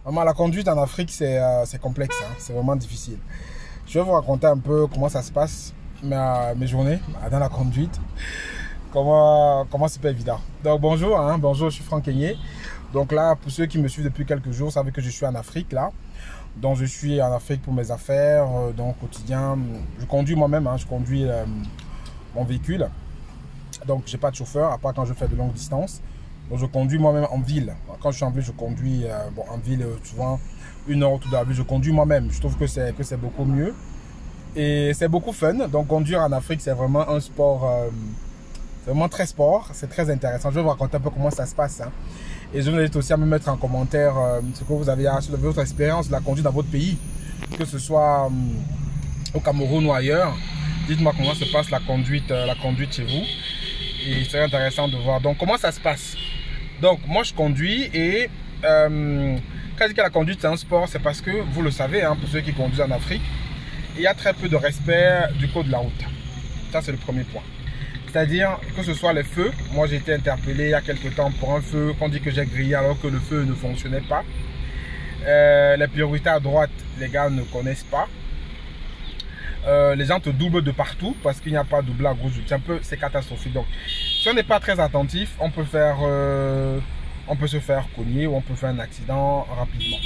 Vraiment, la conduite en Afrique, c'est complexe, hein. C'est vraiment difficile. Je vais vous raconter un peu comment ça se passe, mes journées dans la conduite. Comment c'est pas évident. Donc bonjour, hein, bonjour, je suis Franck Kenyé. Donc là, pour ceux qui me suivent depuis quelques jours, savez que je suis en Afrique là. Donc je suis en Afrique pour mes affaires, donc au quotidien. Je conduis moi-même, hein, je conduis mon véhicule. Donc j'ai pas de chauffeur, à part quand je fais de longues distances. Donc je conduis moi-même en ville. Quand je suis en ville, je conduis en ville souvent 1 heure autour de la ville. Je conduis moi-même. Je trouve que c'est beaucoup mieux. Et c'est beaucoup fun. Donc conduire en Afrique, c'est vraiment un sport, c'est vraiment très sport. C'est très intéressant. Je vais vous raconter un peu comment ça se passe, hein. Et je vous invite aussi à me mettre en commentaire ce que vous avez sur votre expérience de la conduite dans votre pays. Que ce soit au Cameroun ou ailleurs. Dites-moi comment se passe la conduite chez vous. Et c'est intéressant de voir. Donc comment ça se passe? Donc moi je conduis et quand je dis que la conduite c'est un sport, c'est parce que vous le savez, hein, pour ceux qui conduisent en Afrique, il y a très peu de respect du code de la route. Ça c'est le premier point. C'est-à-dire que ce soit les feux. Moi j'ai été interpellé il y a quelques temps pour un feu qu'on dit que j'ai grillé alors que le feu ne fonctionnait pas. Les priorités à droite, les gars ne connaissent pas. Les gens te doublent de partout parce qu'il n'y a pas de doublage à gauche. C'est catastrophique. Donc si on n'est pas très attentif, on peut se faire cogner ou on peut faire un accident rapidement.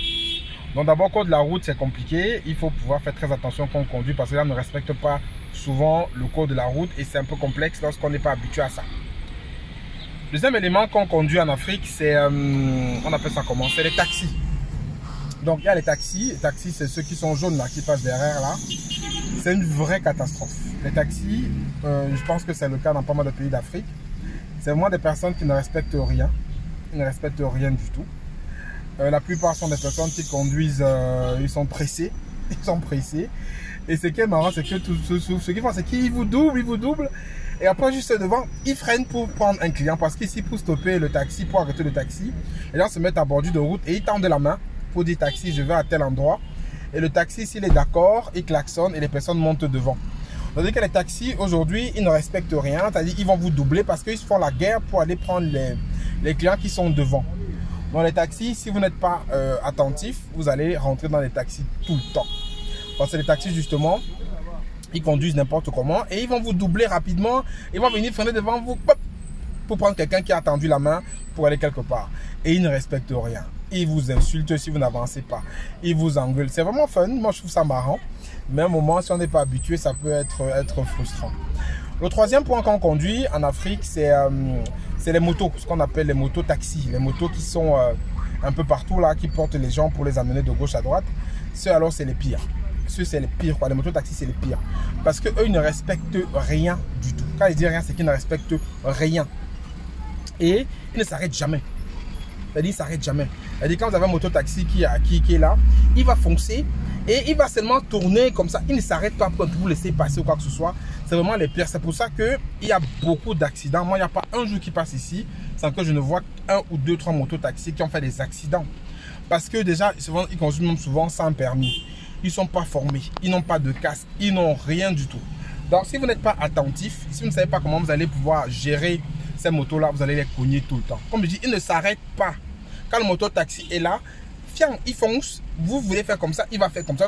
Donc d'abord, code de la route, c'est compliqué. Il faut pouvoir faire très attention quand on conduit parce que là, on ne respecte pas souvent le code de la route et c'est un peu complexe lorsqu'on n'est pas habitué à ça. Deuxième élément qu'on conduit en Afrique, c'est, on appelle ça comment? C'est les taxis. Donc il y a les taxis. Les taxis, c'est ceux qui sont jaunes là, qui passent derrière là. C'est une vraie catastrophe. Les taxis, je pense que c'est le cas dans pas mal de pays d'Afrique. C'est vraiment des personnes qui ne respectent rien. Ils ne respectent rien du tout. La plupart sont des personnes qui conduisent, ils sont pressés. Ils sont pressés. Et ce qui est marrant, c'est que ce qu'ils font, c'est qu'ils vous doublent. Et après, juste devant, ils freinent pour prendre un client. Parce qu'ici, pour stopper le taxi, pour arrêter le taxi, les gens se mettent à bordure de route et ils tendent la main pour dire taxi, je vais à tel endroit. Et le taxi, s'il est d'accord, il klaxonne et les personnes montent devant. C'est-à-dire que les taxis, aujourd'hui, ils ne respectent rien. C'est-à-dire qu'ils vont vous doubler parce qu'ils font la guerre pour aller prendre les clients qui sont devant. Dans les taxis, si vous n'êtes pas attentif, vous allez rentrer dans les taxis tout le temps. Parce que les taxis, justement, ils conduisent n'importe comment et ils vont vous doubler rapidement. Ils vont venir freiner devant vous pour prendre quelqu'un qui a tendu la main pour aller quelque part. Et ils ne respectent rien. Ils vous insultent si vous n'avancez pas. Ils vous engueulent. C'est vraiment fun. Moi, je trouve ça marrant. Mais à un moment, si on n'est pas habitué, ça peut être frustrant. Le troisième point qu'on conduit en Afrique, c'est les motos. Ce qu'on appelle les motos taxis. Les motos qui sont un peu partout là, qui portent les gens pour les amener de gauche à droite. Ceux alors, c'est les pires. Ceux, c'est les pires, quoi. Les motos taxis, c'est les pires. Parce qu'eux, ils ne respectent rien du tout. Quand ils disent rien, c'est qu'ils ne respectent rien. Et ils ne s'arrêtent jamais. C'est-à-dire, il ne s'arrête jamais. C'est-à-dire, quand vous avez un moto-taxi qui est là, il va foncer et il va seulement tourner comme ça. Il ne s'arrête pas pour vous laisser passer ou quoi que ce soit. C'est vraiment les pires. C'est pour ça qu'il y a beaucoup d'accidents. Moi, il n'y a pas un jour qui passe ici sans que je ne vois 1 ou 2, 3 moto-taxis qui ont fait des accidents. Parce que déjà, souvent, ils conduisent même souvent sans permis. Ils ne sont pas formés. Ils n'ont pas de casque. Ils n'ont rien du tout. Donc, si vous n'êtes pas attentif, si vous ne savez pas comment vous allez pouvoir gérer ces motos-là, vous allez les cogner tout le temps. Comme je dis, ils ne s'arrêtent pas. Quand le moto-taxi est là, il fonce. Vous voulez faire comme ça, il va faire comme ça.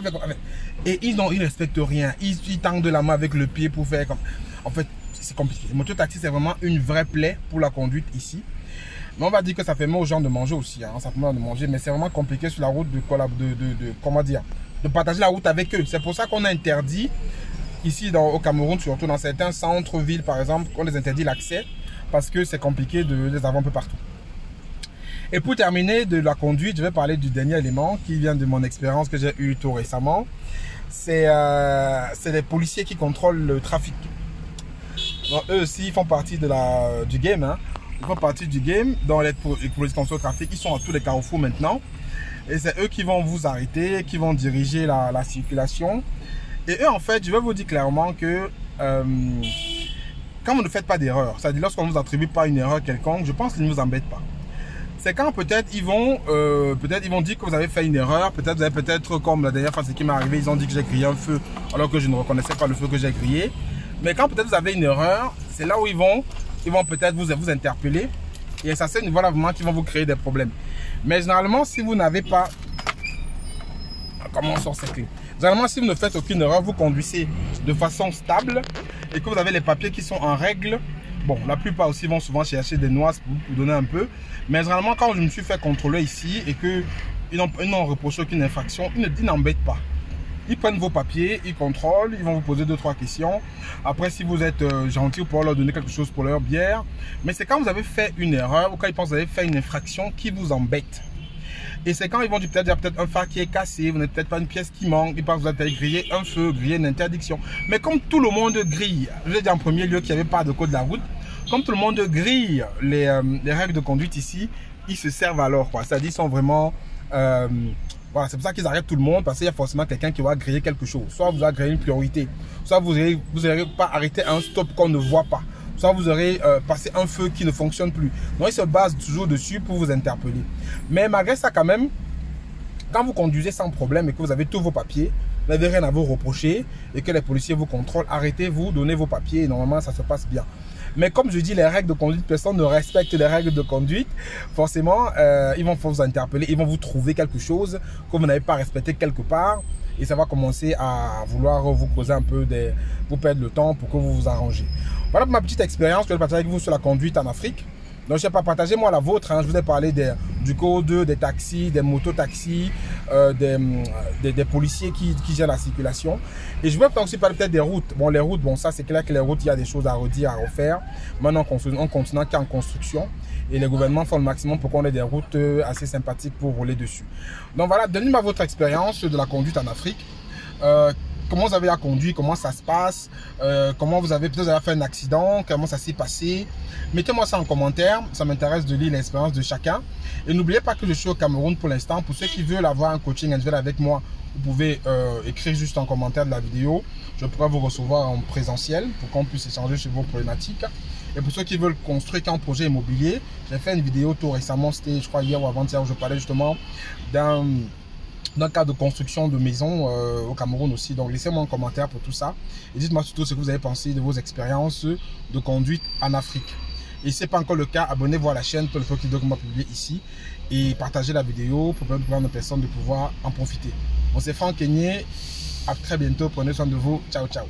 Et ils ne respectent rien. Ils tendent la main avec le pied pour faire comme... En fait, c'est compliqué. Le moto-taxi, c'est vraiment une vraie plaie pour la conduite ici. Mais on va dire que ça permet aux gens de manger aussi. Hein. Ça permet de manger, mais c'est vraiment compliqué sur la route comment dire, de partager la route avec eux. C'est pour ça qu'on a interdit, ici au Cameroun, surtout dans certains centres-villes, par exemple, on les interdit l'accès. Parce que c'est compliqué de les avoir un peu partout. Et pour terminer de la conduite, je vais parler du dernier élément qui vient de mon expérience que j'ai eue tout récemment. C'est les policiers qui contrôlent le trafic. Donc, eux aussi, ils font partie du game. Hein. Ils font partie du game. Dans les policiers qui contrôlent le trafic, ils sont à tous les carrefours maintenant. Et c'est eux qui vont vous arrêter, qui vont diriger la circulation. Et eux, en fait, je vais vous dire clairement que... quand vous ne faites pas d'erreur, c'est-à-dire lorsqu'on ne vous attribue pas une erreur quelconque, je pense qu'ils ne vous embêtent pas. C'est quand peut-être ils vont dire que vous avez fait une erreur, peut-être comme la dernière fois ce qui m'est arrivé, ils ont dit que j'ai grillé un feu alors que je ne reconnaissais pas le feu que j'ai grillé. Mais quand peut-être vous avez une erreur, c'est là où ils vont peut-être vous interpeller et ça c'est une voie vraiment qui vont vous créer des problèmes. Mais généralement, si vous n'avez pas comment on sort ces clés? Généralement, si vous ne faites aucune erreur, vous conduisez de façon stable et que vous avez les papiers qui sont en règle. Bon, la plupart aussi vont souvent chercher des noises pour donner un peu. Mais généralement, quand je me suis fait contrôler ici et qu'ils n'ont reproché aucune infraction, ils n'embêtent pas. Ils prennent vos papiers, ils contrôlent, ils vont vous poser 2-3 questions. Après, si vous êtes gentil, vous pouvez leur donner quelque chose pour leur bière. Mais c'est quand vous avez fait une erreur ou quand ils pensent que vous avez fait une infraction qui vous embête. Et c'est quand ils vont dire peut-être un phare qui est cassé, vous n'avez peut-être pas une pièce qui manque, ils pensent que vous avez grillé un feu, grillé une interdiction. Mais comme tout le monde grille, je vais dire en premier lieu qu'il n'y avait pas de code de la route, comme tout le monde grille les règles de conduite ici, ils se servent alors. C'est-à-dire qu'ils sont vraiment... voilà, c'est pour ça qu'ils arrêtent tout le monde parce qu'il y a forcément quelqu'un qui va griller quelque chose. Soit vous avez grillé une priorité, soit vous n'allez pas arrêter un stop qu'on ne voit pas. Soit vous aurez passé un feu qui ne fonctionne plus. Donc, ils se basent toujours dessus pour vous interpeller. Mais malgré ça, quand même, quand vous conduisez sans problème et que vous avez tous vos papiers, vous n'avez rien à vous reprocher et que les policiers vous contrôlent, arrêtez-vous, donnez vos papiers et normalement, ça se passe bien. Mais comme je dis, les règles de conduite, personne ne respecte les règles de conduite. Forcément, ils vont vous interpeller, ils vont vous trouver quelque chose que vous n'avez pas respecté quelque part. Et ça va commencer à vouloir vous causer un peu vous perdre le temps pour que vous vous arrangez. Voilà pour ma petite expérience que je vais partager avec vous sur la conduite en Afrique. Donc, je n'ai pas partagé moi la vôtre. Je vous ai parlé du code, des taxis, des mototaxis, des policiers qui gèrent la circulation. Et je vais aussi parler peut-être des routes. Bon, les routes, bon, ça c'est clair que les routes, il y a des choses à redire, à refaire. Maintenant, on continue qu'en construction. Et les gouvernements font le maximum pour qu'on ait des routes assez sympathiques pour rouler dessus. Donc voilà, donnez-moi votre expérience de la conduite en Afrique. Comment vous avez à conduire, comment ça se passe, comment vous avez peut-être fait un accident, comment ça s'est passé. Mettez-moi ça en commentaire, ça m'intéresse de lire l'expérience de chacun. Et n'oubliez pas que je suis au Cameroun pour l'instant. Pour ceux qui veulent avoir un coaching individuel avec moi, vous pouvez écrire juste en commentaire de la vidéo. Je pourrai vous recevoir en présentiel pour qu'on puisse échanger sur vos problématiques. Et pour ceux qui veulent construire un projet immobilier, j'ai fait une vidéo tout récemment, c'était je crois hier ou avant-hier, où je parlais justement d'un cas de construction de maison au Cameroun aussi. Donc laissez-moi un commentaire pour tout ça. Et dites-moi surtout ce que vous avez pensé de vos expériences de conduite en Afrique. Et si ce n'est pas encore le cas, abonnez-vous à la chaîne pour le petit document publié ici. Et partagez la vidéo pour permettre à plein de personnes de pouvoir en profiter. Bon, c'est Franck Kenyé. À très bientôt. Prenez soin de vous. Ciao, ciao.